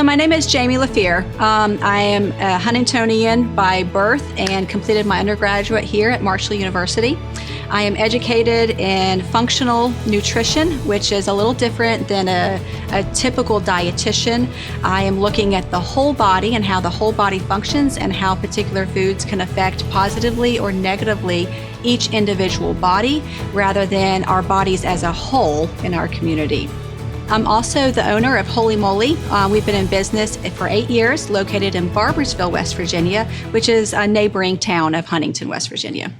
my name is Jamie LaFear. I am a Huntingtonian by birth and completed my undergraduate here at Marshall University. I am educated in functional nutrition, which is a little different than a typical dietitian. I am looking at the whole body and how the whole body functions and how particular foods can affect positively or negatively each individual body rather than our bodies as a whole in our community. I'm also the owner of Wholi Moli. We've been in business for 8 years, located in Barboursville, West Virginia, which is a neighboring town of Huntington, West Virginia.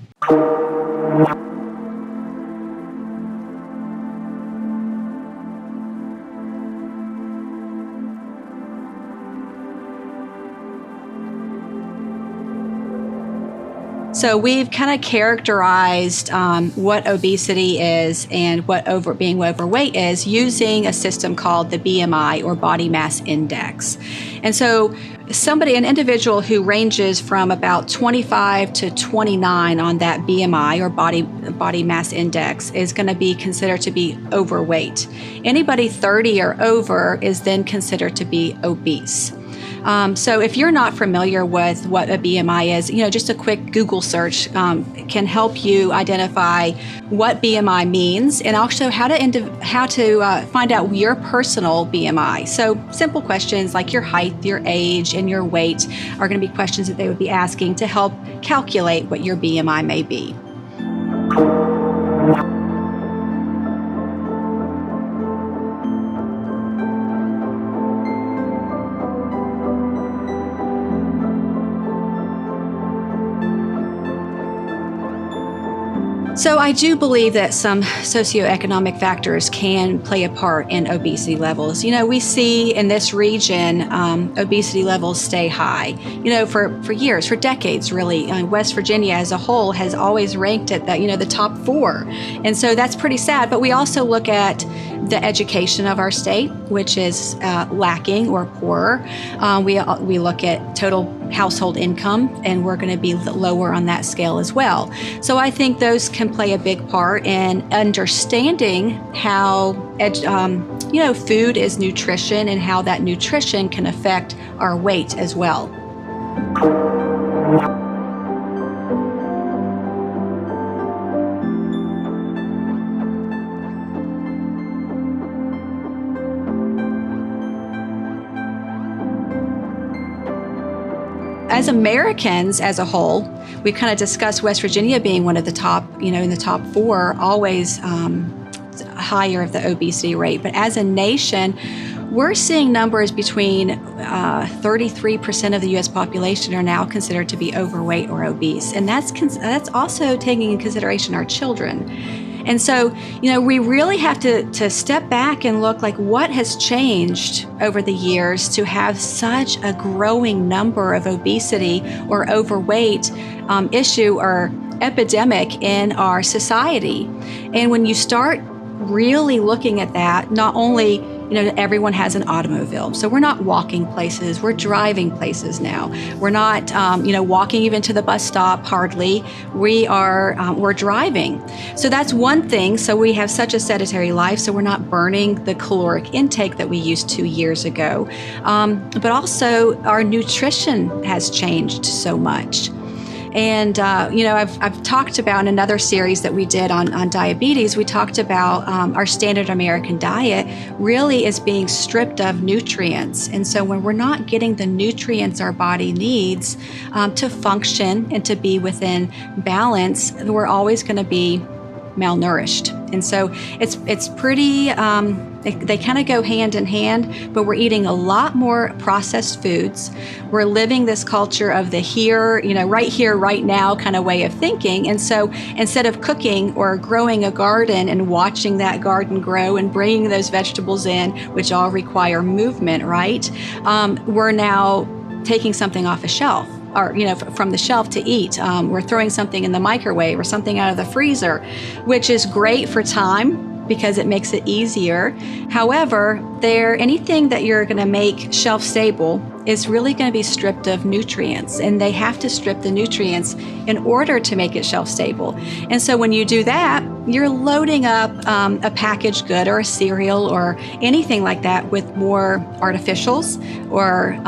So we've kind of characterized what obesity is and what being overweight is using a system called the BMI or body mass index. And so an individual who ranges from about 25 to 29 on that BMI or body mass index is going to be considered to be overweight. Anybody 30 or over is then considered to be obese. So if you're not familiar with what a BMI is, just a quick Google search can help you identify what BMI means and also how to find out your personal BMI. So simple questions like your height, your age, and your weight are going to be questions that they would be asking to help calculate what your BMI may be. So I do believe that some socioeconomic factors can play a part in obesity levels. We see in this region, obesity levels stay high, for years, for decades, really. West Virginia as a whole has always ranked at the top 4. And so that's pretty sad. But we also look at the education of our state, which is lacking or poor. We look at total household income, and we're going to be lower on that scale as well. So I think those can play a big part in understanding how food is nutrition and how that nutrition can affect our weight as well. As Americans as a whole, we kind of discussed West Virginia being one of the top, in the top 4, always higher of the obesity rate. But as a nation, we're seeing numbers between 33% of the U.S. population are now considered to be overweight or obese. And that's also taking into consideration our children. And so, we really have to step back and look like what has changed over the years to have such a growing number of obesity or overweight issue or epidemic in our society. And when you start really looking at that, not only everyone has an automobile. So we're not walking places, we're driving places now. We're not, walking even to the bus stop, hardly. We're driving. So that's one thing. So we have such a sedentary life, so we're not burning the caloric intake that we used 2 years ago. But also our nutrition has changed so much. And, I've talked about in another series that we did on diabetes, we talked about our standard American diet really is being stripped of nutrients. And so when we're not getting the nutrients our body needs to function and to be within balance, we're always going to be malnourished. And so it's pretty, they kind of go hand in hand, but we're eating a lot more processed foods. We're living this culture of the here, right now kind of way of thinking. And so instead of cooking or growing a garden and watching that garden grow and bringing those vegetables in, which all require movement, right? We're now taking something off a shelf. Or, from the shelf to eat. We're throwing something in the microwave or something out of the freezer, which is great for time because it makes it easier. However, anything that you're going to make shelf stable is really going to be stripped of nutrients, and they have to strip the nutrients in order to make it shelf stable. And so when you do that, you're loading up a packaged good or a cereal or anything like that with more artificials or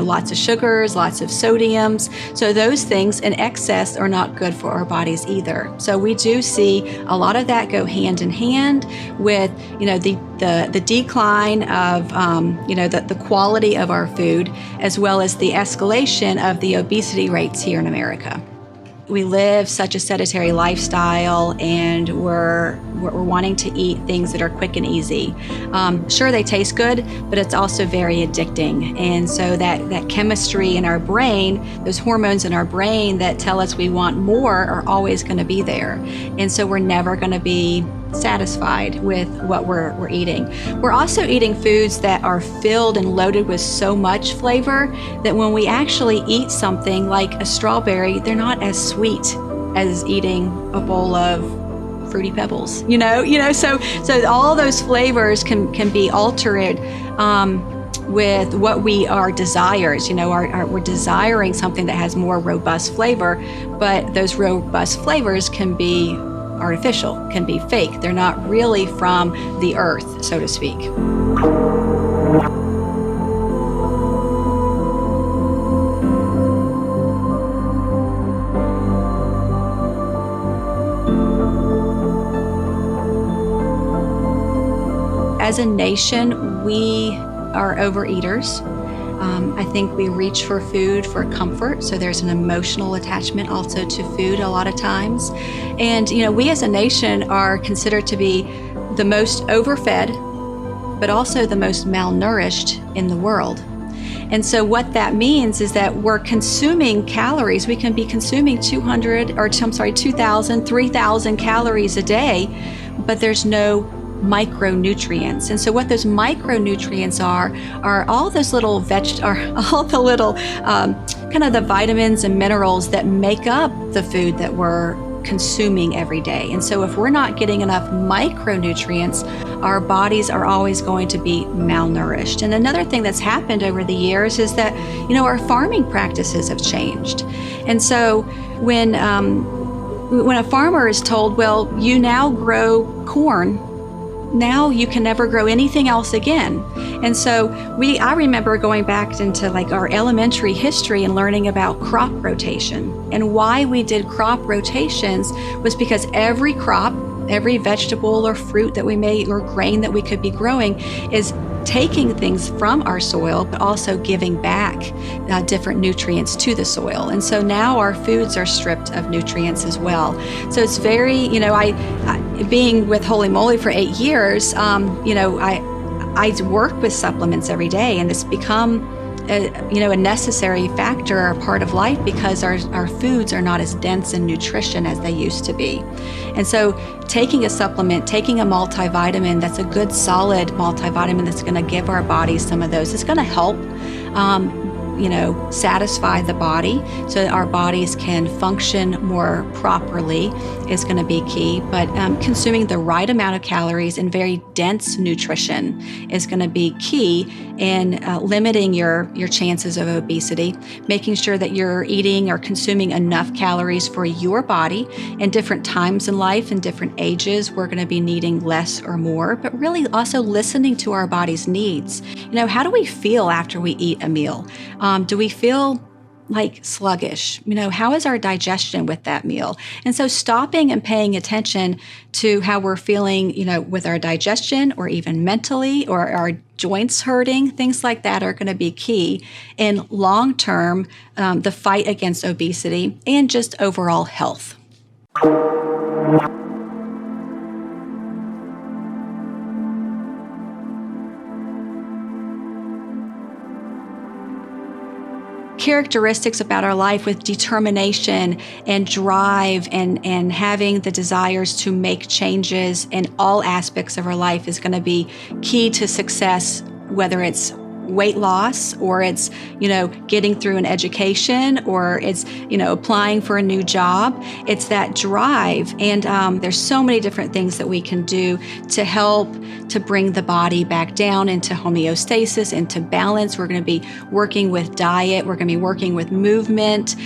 lots of sugars, lots of sodiums. So those things in excess are not good for our bodies either. So we do see a lot of that go hand in hand with, the decline of, the quality of our food, as well as the escalation of the obesity rates here in America. We live such a sedentary lifestyle, and we're wanting to eat things that are quick and easy. Sure, they taste good, but it's also very addicting. And so that chemistry in our brain, those hormones in our brain that tell us we want more, are always going to be there. And so we're never going to be satisfied with what we're eating. We're also eating foods that are filled and loaded with so much flavor that when we actually eat something like a strawberry, they're not as sweet as eating a bowl of Fruity Pebbles. So all those flavors can be altered with what we are desires. We're desiring something that has more robust flavor, but those robust flavors can be artificial, can be fake. They're not really from the earth, so to speak. As a nation, we are overeaters. I think we reach for food for comfort, so there's an emotional attachment also to food a lot of times. And, we as a nation are considered to be the most overfed, but also the most malnourished in the world. And so what that means is that we're consuming calories. We can be consuming 2,000, 3,000 calories a day, but there's no micronutrients. And so what those micronutrients are all those little all the little kind of the vitamins and minerals that make up the food that we're consuming every day. And so if we're not getting enough micronutrients, our bodies are always going to be malnourished. And another thing that's happened over the years is that, our farming practices have changed. And so when a farmer is told, well, you now grow corn, now you can never grow anything else again. And so I remember going back into our elementary history and learning about crop rotation. And why we did crop rotations was because every crop, every vegetable or fruit that we may, or grain that we could be growing, is taking things from our soil, but also giving back different nutrients to the soil. And so now our foods are stripped of nutrients as well. So it's very, being with Wholi Moli for 8 years, I work with supplements every day, and it's become a necessary factor, a part of life, because our foods are not as dense in nutrition as they used to be. And so taking a supplement, taking a multivitamin that's a good solid multivitamin that's going to give our bodies some of those, it's going to help satisfy the body so that our bodies can function more properly is going to be key. But consuming the right amount of calories and very dense nutrition is going to be key in limiting your chances of obesity, making sure that you're eating or consuming enough calories for your body. In different times in life and different ages, we're going to be needing less or more, but really also listening to our body's needs. How do we feel after we eat a meal? Do we feel sluggish? How is our digestion with that meal? And so stopping and paying attention to how we're feeling, with our digestion, or even mentally, or our joints hurting, things like that are going to be key in long-term, the fight against obesity and just overall health. Characteristics about our life with determination and drive and having the desires to make changes in all aspects of our life is going to be key to success, whether it's weight loss, or it's, getting through an education, or it's, applying for a new job. It's that drive. And there's so many different things that we can do to help to bring the body back down into homeostasis, into balance. We're going to be working with diet. We're going to be working with movement.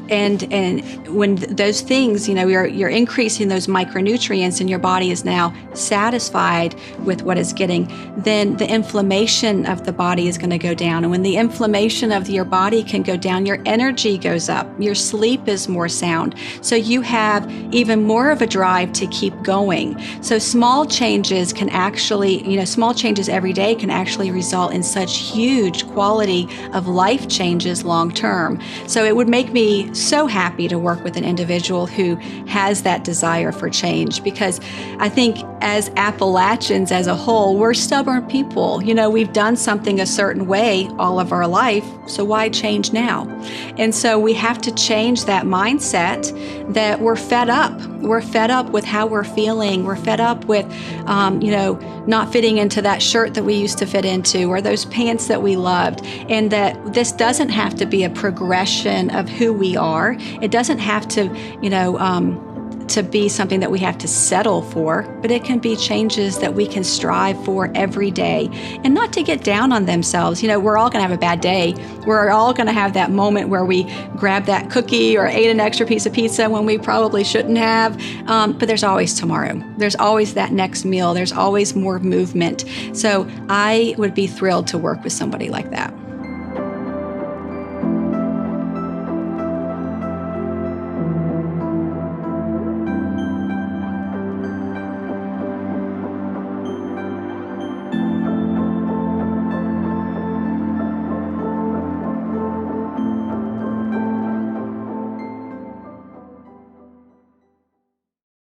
And when those things, you're increasing those micronutrients and your body is now satisfied with what it's getting, then the inflammation of the body is going to go down. And when the inflammation of your body can go down, your energy goes up, your sleep is more sound. So you have even more of a drive to keep going. So small changes can actually, small changes every day can actually result in such huge quality of life changes long term. So it would make me so happy to work with an individual who has that desire for change, because I think as Appalachians as a whole, we're stubborn people. We've done something a certain way all of our life, so why change now? And so we have to change that mindset that we're fed up. We're fed up with how we're feeling. We're fed up with, not fitting into that shirt that we used to fit into, or those pants that we loved. And that this doesn't have to be a progression of who we are. It doesn't have to, to be something that we have to settle for, but it can be changes that we can strive for every day, and not to get down on themselves. We're all going to have a bad day. We're all going to have that moment where we grab that cookie or ate an extra piece of pizza when we probably shouldn't have. But there's always tomorrow. There's always that next meal. There's always more movement. So I would be thrilled to work with somebody like that.